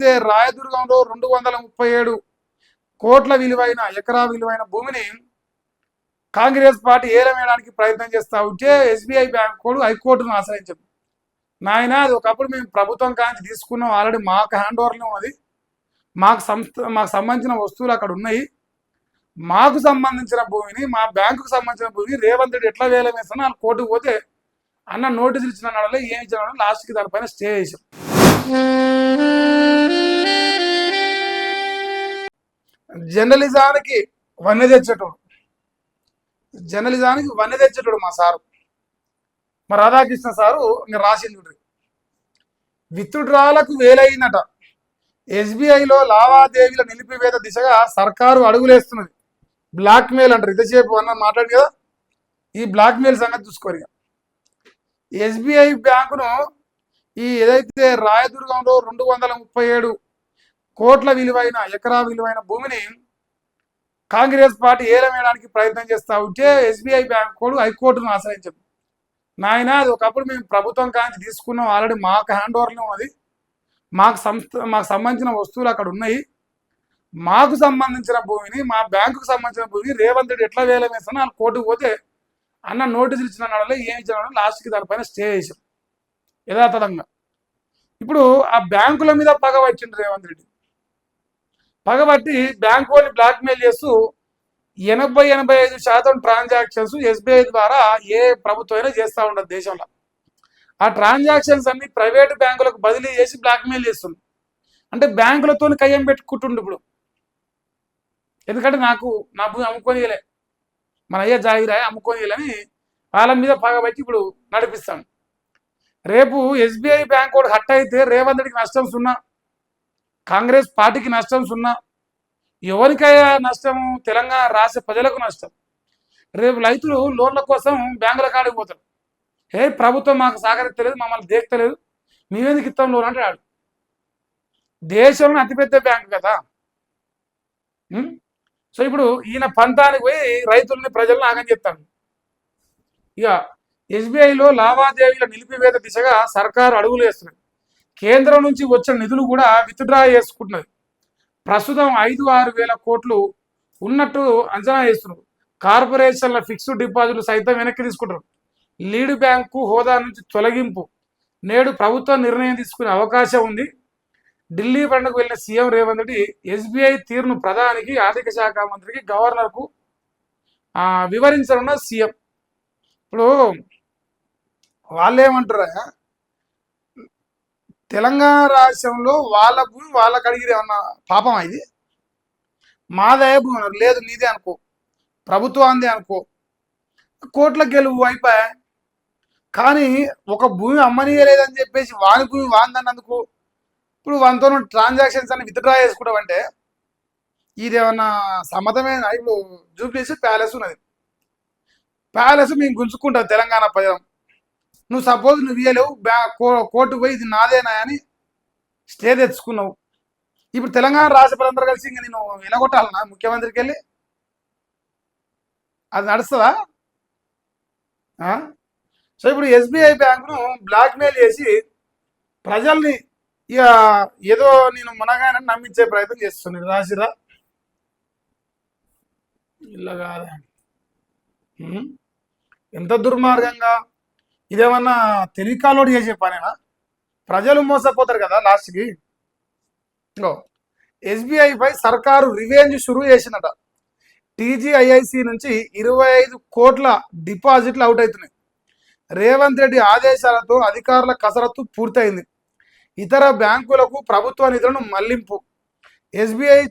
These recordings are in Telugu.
ఏదైతే రాయదుర్గంలో 237 కోట్ల విలువైన ఎకరా విలువైన భూమిని కాంగ్రెస్ పార్టీ ఏలమేయడానికి ప్రయత్నం చేస్తూ ఉంటే ఎస్బీఐ బ్యాంక్ కూడా హైకోర్టును ఆశ్రయించారు. నాయన అది ఒకప్పుడు మేము ప్రభుత్వం కాంచి తీసుకున్నాం, ఆల్రెడీ మాకు హ్యాండ్ ఓవర్లో అది, మాకు సంబంధించిన వస్తువులు అక్కడ ఉన్నాయి, మాకు సంబంధించిన భూమిని, మా బ్యాంకుకు సంబంధించిన భూమిని రేవంత్ రెడ్డి ఎట్లా వేలం వేస్తానో వాళ్ళు కోర్టుకు పోతే అన్న నోటీసులు ఇచ్చిన నాడలో ఏమి ఇచ్చిన లాస్ట్కి దానిపైన స్టే చేశాం. జర్నలిజానికి వన్నె తెచ్చేటోడు మా సారు, మా రాధాకృష్ణ సారు ఇంకా రాసింది. విత్డ్రాలకు వేలైందట. ఎస్బీఐలో లావాదేవీల నిలిపివేత దిశగా సర్కారు అడుగులేస్తున్నది. బ్లాక్ మెయిల్ అంటారు, ఇంతసేపు అన్న మాట్లాడు కదా, ఈ బ్లాక్ మెయిల్ సంగతి చూసుకోరు. ఎస్బీఐ బ్యాంకును ఈ ఏదైతే రాయదుర్గంలో 237 కోట్ల విలువైన ఎకరా విలువైన భూమిని కాంగ్రెస్ పార్టీ ఏలమేయడానికి ప్రయత్నం చేస్తూ ఉంటే ఎస్బీఐ బ్యాంక్ కూడా హైకోర్టును ఆశ్రయించారు. నాయన అది ఒకప్పుడు మేము ప్రభుత్వం కాంచి తీసుకున్నాం, ఆల్రెడీ మాకు హ్యాండ్ ఓవర్లో అది, మాకు సంబంధించిన వస్తువులు అక్కడ ఉన్నాయి, మాకు సంబంధించిన భూమిని, మా బ్యాంకుకు సంబంధించిన భూమిని రేవంత్ రెడ్డి ఎట్లా వేలం వేస్తానో వాళ్ళు కోర్టుకు పోతే అన్న నోటీసులు ఇచ్చిన నాడలో ఏమి ఇచ్చిన లాస్ట్కి దానిపైన స్టే చేశారు యథాతథంగా. ఇప్పుడు ఆ బ్యాంకుల మీద పగ వచ్చింది రేవంత్ రెడ్డి. పగబట్టి బ్యాంకు వాళ్ళని బ్లాక్మెయిల్ చేస్తూ 80-85% ట్రాన్సాక్షన్స్ ఎస్బీఐ ద్వారా ఏ ప్రభుత్వం అయినా చేస్తూ ఉండదు దేశంలో. ఆ ట్రాన్సాక్షన్స్ అన్ని ప్రైవేటు బ్యాంకులకు బదిలీ చేసి బ్లాక్మెయిల్ చేస్తుంది. అంటే బ్యాంకులతో కయ్యం పెట్టుకుంటుండు ఇప్పుడు. ఎందుకంటే నా భూమి అమ్ముకోనియలే, మన అయ్యే జాగిరాయి అమ్ముకోనియలని వాళ్ళ మీద పగబట్టి ఇప్పుడు నడిపిస్తాను. రేపు ఎస్బీఐ బ్యాంక్ కూడా హట్ అయితే రేవంత్ రెడ్డికి నష్టం సున్నా, కాంగ్రెస్ పార్టీకి నష్టం సున్నా, ఎవరికైనా నష్టము తెలంగాణ రాష్ట్ర ప్రజలకు నష్టం. రేపు రైతులు లోన్ల కోసం బ్యాంకుల కాడికి పోతారు, ప్రభుత్వం మాకు సహకరిస్తలేదు, మమ్మల్ని దేక్తలేదు, మేమెందుకు ఇస్తాం లోన్ అంటే రాడు. దేశంలో అతిపెద్ద బ్యాంకు కదా. సో ఇప్పుడు ఈయన పంతానికి పోయి రైతుల్ని ప్రజలను ఆగం చెప్తాడు. ఇక ఎస్బీఐలో లావాదేవీల నిలిపివేత దిశగా సర్కారు అడుగులు వేస్తున్నది. కేంద్రం నుంచి వచ్చిన నిధులు కూడా విత్డ్రా చేసుకుంటున్నది. ప్రస్తుతం 5-6 వేల కోట్లు ఉన్నట్టు అంచనా వేస్తున్నారు. కార్పొరేషన్ల ఫిక్స్డ్ డిపాజిట్లు సైతం వెనక్కి తీసుకుంటారు. లీడ్ బ్యాంకు హోదా నుంచి తొలగింపు నేడు ప్రభుత్వం నిర్ణయం తీసుకునే అవకాశం ఉంది. ఢిల్లీ పండుగకు వెళ్ళిన సీఎం రేవంత్ రెడ్డి ఎస్బీఐ తీరును ప్రధానికి, ఆర్థిక శాఖ మంత్రికి, గవర్నర్కు వివరించనున్న సీఎం. ఇప్పుడు వాళ్ళు ఏమంటారా, తెలంగాణ రాష్ట్రంలో వాళ్ళ భూమి వాళ్ళకి అడిగిరి ఏమన్నా పాపం ఇది, మాదే భూమి లేదు నీదే అనుకో, ప్రభుత్వాందే అనుకో, కోట్ల గెలువు అయిపోయా. కానీ ఒక భూమి అమ్మనీయలేదని చెప్పేసి వాని భూమి వాందన్నందుకు ఇప్పుడు వానితో ట్రాన్సాక్షన్స్ అన్ని విత్డ్రా చేసుకుంటామంటే ఇదేమన్నా సమ్మతమైన? ఇప్పుడు జూబ్లీస్ ప్యాలెస్ ఉన్నది, ప్యాలెస్ మేము గుంజుకుంటాం తెలంగాణ ప్రజలు. నువ్వు సపోజ్ నువ్వు ఇయ్యలేవు, కోర్టుకు పోయి ఇది నాదేనా అని స్టే తెచ్చుకున్నావు. ఇప్పుడు తెలంగాణ రాష్ట్ర ప్రజలందరూ కలిసి ఇంకా నేను వినగొట్టాలన్నా ముఖ్యమంత్రికి వెళ్ళి? అది నడుస్తుందా? సో ఇప్పుడు ఎస్బీఐ బ్యాంకును బ్లాక్మెయిల్ చేసి ప్రజల్ని ఇక ఏదో నేను మునగానని నమ్మించే ప్రయత్నం చేస్తున్నాను. రాసిరా ఇలా కాదా, ఎంత దుర్మార్గంగా! ఇదేమన్నా తెలివికాలోడు చేసే పనేనా? ప్రజలు మోసపోతారు కదా లాస్ట్కి. ఎస్బీఐపై సర్కారు రివెంజ్ షురూ చేసిందట. టీజీఐఐసి నుంచి 25 కోట్ల డిపాజిట్లు అవుట్ అవుతున్నాయి. రేవంత్ రెడ్డి ఆదేశాలతో అధికారుల కసరత్తు పూర్తయింది. ఇతర బ్యాంకులకు ప్రభుత్వ నిధులను మళ్లింపు. ఎస్బీఐ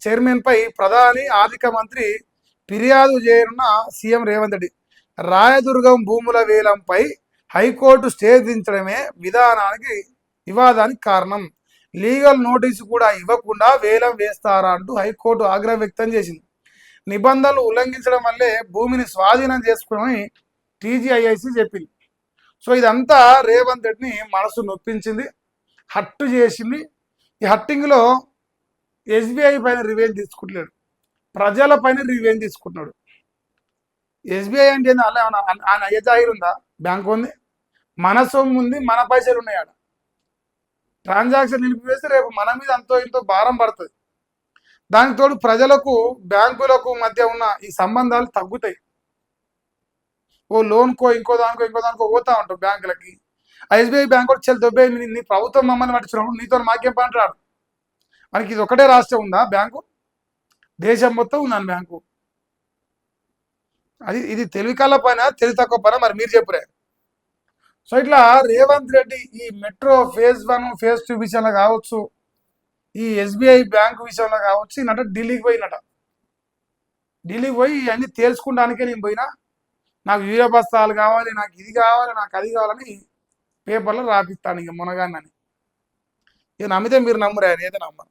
చైర్మన్పై ప్రధాని, ఆర్థిక మంత్రి ఫిర్యాదు చేయనున్న సీఎం రేవంత్ రెడ్డి. రాయదుర్గం భూముల వేలంపై హైకోర్టు స్టే విధించడమే వివాదానికి కారణం. లీగల్ నోటీసు కూడా ఇవ్వకుండా వేలం వేస్తారా అంటూ హైకోర్టు ఆగ్రహం వ్యక్తం చేసింది. నిబంధనలు ఉల్లంఘించడం వల్లే భూమిని స్వాధీనం చేసుకోవని టీజీఐఐసి చెప్పింది. సో ఇదంతా రేవంత్ రెడ్డిని మనసు నొప్పించింది, హట్టు చేసింది. ఈ హట్టింగ్లో ఎస్బీఐ పైన రివెంజ్ తీసుకుంటున్నాడు, ప్రజల పైన రివెంజ్ తీసుకుంటున్నాడు. ఎస్బీఐ అంటే ఆయన అయ్య జాగిరి ఉందా? బ్యాంకు ఉంది, మన సొమ్ము ఉంది, మన పైసలు ఉన్నాయి ఆడ. ట్రాన్సాక్షన్ నిలిపివేస్తే రేపు మన మీద అంతో ఇంతో భారం పడుతుంది. దానికి తోడు ప్రజలకు బ్యాంకులకు మధ్య ఉన్న ఈ సంబంధాలు తగ్గుతాయి. ఓ లోన్కో ఇంకో దానికో పోతా ఉంటాం బ్యాంకులకి. ఎస్బీఐ బ్యాంక్ కూడా చెల్లి దొబ్బే నీ ప్రభుత్వం మమ్మల్ని పట్టించుకున్నప్పుడు నీతో మాకేం పంటాడు. మనకి ఇది ఒకటే రాష్ట్రం ఉందా బ్యాంకు? దేశం మొత్తం ఉన్నాను బ్యాంకు. ఇది తెలివి కళ్ళ పైన తెలివి తక్కువ పైన మరి మీరు చెప్పురే. సో ఇట్లా రేవంత్ రెడ్డి ఈ మెట్రో ఫేజ్ 1 ఫేజ్ 2 విషయంలో కావచ్చు, ఈ ఎస్బీఐ బ్యాంకు విషయంలో కావచ్చు, ఈయనట ఢిల్లీకి పోయినట. ఢిల్లీకి పోయి ఇవన్నీ తేల్చుకోవడానికే నేను పోయినా, నాకు యూరియా బస్తాలు కావాలి, నాకు ఇది కావాలి, నాకు అది కావాలని పేపర్లో రాపిస్తాను ఇక మునగాన్ని. ఇక నమ్మితే మీరు నమ్మరు, ఆయన ఏదో నమ్మరు.